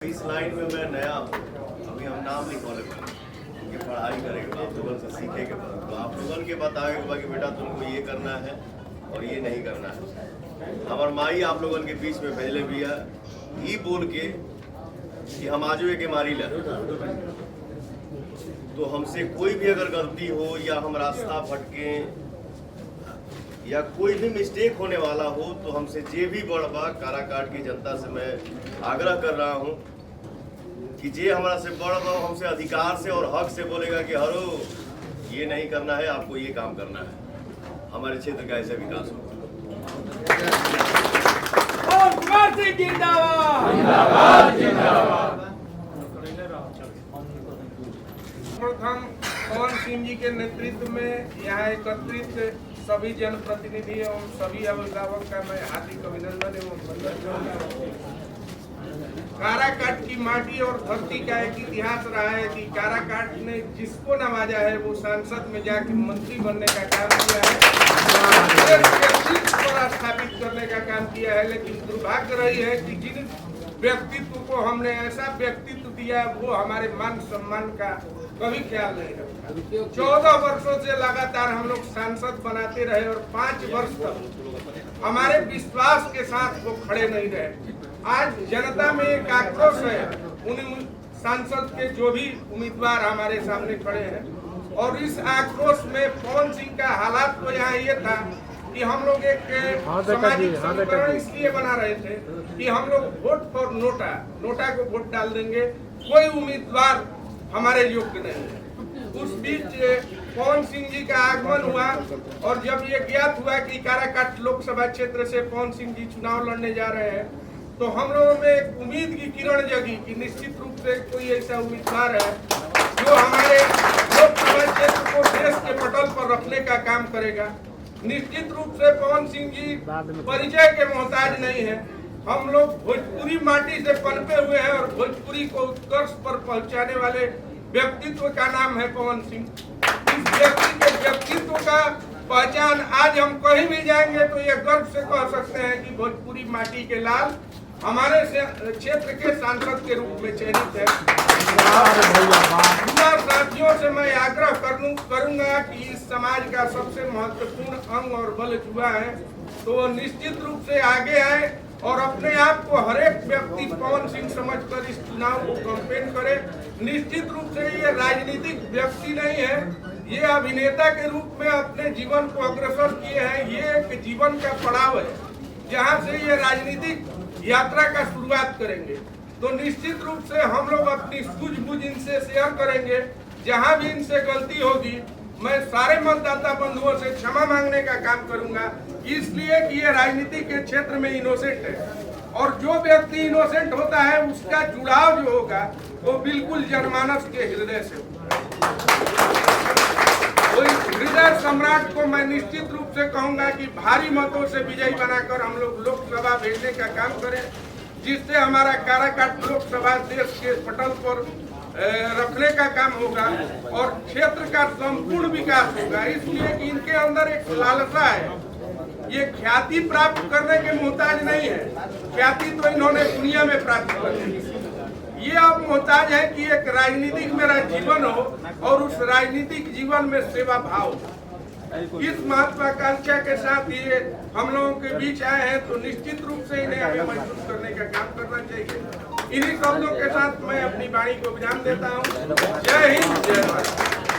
इस लाइन में मैं नया हूँ, अभी हम नाम लिखवाने पर ये पढ़ाई करेंगे, आप लोगों से सीखेंगे, तो आप लोगों के बताएंगे कि बेटा तुमको ये करना है और ये नहीं करना है। हमार माई आप लोगों के बीच में भेजले भी है ये बोल के कि हम आजुए के मारी ले, तो हमसे कोई भी अगर गलती हो या हम रास्ता भटके या कोई भी मिस्टेक होने वाला हो तो हमसे जे भी बड़बा काराकाट की जनता से मैं आग्रह कर रहा हूं कि जे हमारा से बड़बा हमसे अधिकार से और हक से बोलेगा कि हरो ये नहीं करना है, आपको ये काम करना है, हमारे क्षेत्र का ऐसे विकास होगा। प्रथम पवन सिंह जी के नेतृत्व में यहाँ एकत्रित सभी जनप्रतिनिधि एवं सभी अभिभावक का मैं हार्दिक अभिनंदन एवं वंदन करता। काराकाट की माटी और धरती का एक इतिहास रहा है कि काराकाट ने जिसको नवाजा है वो सांसद में जाकर मंत्री बनने का काम किया है, स्थापित करने का काम किया है। लेकिन दुर्भाग्य रही है कि जिन व्यक्तित्व को हमने ऐसा व्यक्तित्व दिया वो हमारे मान सम्मान का कभी ख्याल नहीं रखा। 14 वर्षों से लगातार हम लोग सांसद बनाते रहे और 5 वर्ष तक हमारे विश्वास के साथ वो खड़े नहीं रहे। आज जनता में एक आक्रोश है उन सांसद के जो भी उम्मीदवार हमारे सामने खड़े हैं, और इस आक्रोश में पवन सिंह का हालात तो यहाँ ये था कि हम लोग एक सामाजिक समीकरण इसलिए बना रहे थे कि हम लोग वोट फॉर नोटा को वोट डाल देंगे, कोई उम्मीदवार हमारे योग्य नहीं है। उस बीच पवन सिंह जी का आगमन हुआ और जब ये ज्ञात हुआ कि काराकाट लोकसभा क्षेत्र से पवन सिंह जी चुनाव लड़ने जा रहे हैं तो हम लोगों में एक उम्मीद की किरण जगी कि निश्चित रूप से कोई ऐसा उम्मीदवार है जो हमारे लोकसभा क्षेत्र को देश के पटल पर रखने का काम करेगा। निश्चित रूप से पवन सिंह जी परिचय के मोहताज नहीं है। हम लोग भोजपुरी माटी से पनपे हुए हैं और भोजपुरी को उत्कर्ष पर पहुंचाने वाले व्यक्तित्व का नाम है पवन सिंह। इस व्यक्ति के व्यक्तित्व का पहचान आज हम कहीं भी जाएंगे तो ये गर्व से कह सकते हैं कि भोजपुरी माटी के लाल हमारे क्षेत्र के सांसद के रूप में चयनित है। युवा साथियों से मैं आग्रह करूंगा कि इस समाज का सबसे महत्वपूर्ण अंग और बल युवा है, तो निश्चित रूप से आगे आए और अपने आप को हरेक व्यक्ति पवन सिंह समझकर इस चुनाव को कैंपेन करे। निश्चित रूप से ये राजनीतिक व्यक्ति नहीं है, ये अभिनेता के रूप में अपने जीवन को अग्रसर किए हैं। ये एक जीवन का पड़ाव है जहां से ये राजनीतिक यात्रा का शुरुआत करेंगे। तो निश्चित रूप से हम लोग अपनी सूझबूझ इनसे शेयर करेंगे। जहां भी इनसे गलती होगी मैं सारे मतदाता बंधुओं से क्षमा मांगने का काम करूंगा, इसलिए कि ये राजनीति के क्षेत्र में इनोसेंट है और जो व्यक्ति इनोसेंट होता है उसका जुड़ाव जो होगा वो बिल्कुल जनमानस के हृदय से हृदय सम्राट को मैं निश्चित रूप से कहूंगा कि भारी मतों से विजयी बनाकर हम लोग लोकसभा भेजने का काम करें, जिससे हमारा काराकाट लोकसभा देश के पटल पर रखने का काम होगा और क्षेत्र का संपूर्ण विकास होगा। इसलिए कि इनके अंदर एक लालसा है, ये ख्याति प्राप्त करने के मोहताज नहीं है, ख्याति तो इन्होंने दुनिया में प्राप्त कर ली। ये अब मोहताज है कि एक राजनीतिक मेरा जीवन हो और उस राजनीतिक जीवन में सेवा भाव। इस महत्वाकांक्षा के साथ ये हम लोगों के बीच आए हैं तो निश्चित रूप से इन्हें हमें महसूस करने का काम करना चाहिए। इन्हीं शब्दों के साथ मैं अपनी वाणी को विराम देता हूँ। जय हिंद।